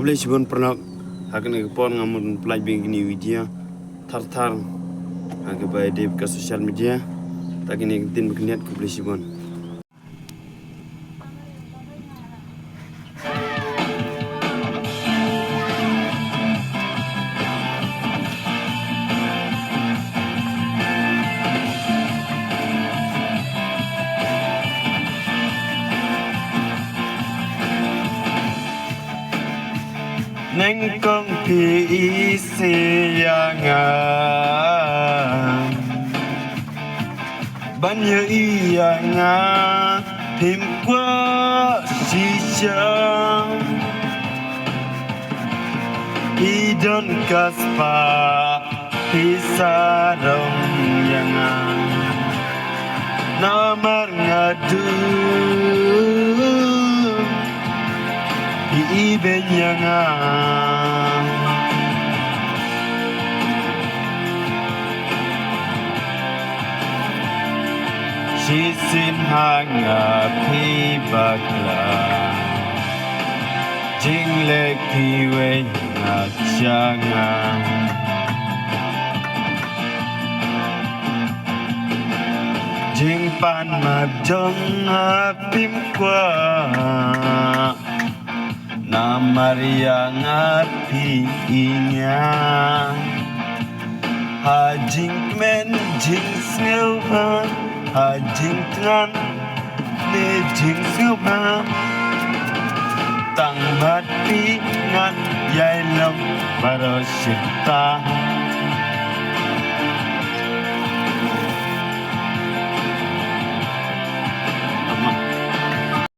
Kublai sibon pernah akan ekspor ngamun pelaj begini media tar agak baik di ke sosial media tak ini tin berniat kublai sibon. Neng kong pi isi yangan banyak iyangan tim kwa shisha idon kaspa pisarong yangan nomor ngadu iben yangan sisin hangapi bakla jingle kiwe ngacyangan jing pan majong apim kwa namar yang api inya hajing men jing sneuhan hajing tran ne jing sneuhan tang bat pi ngat yai lam barosita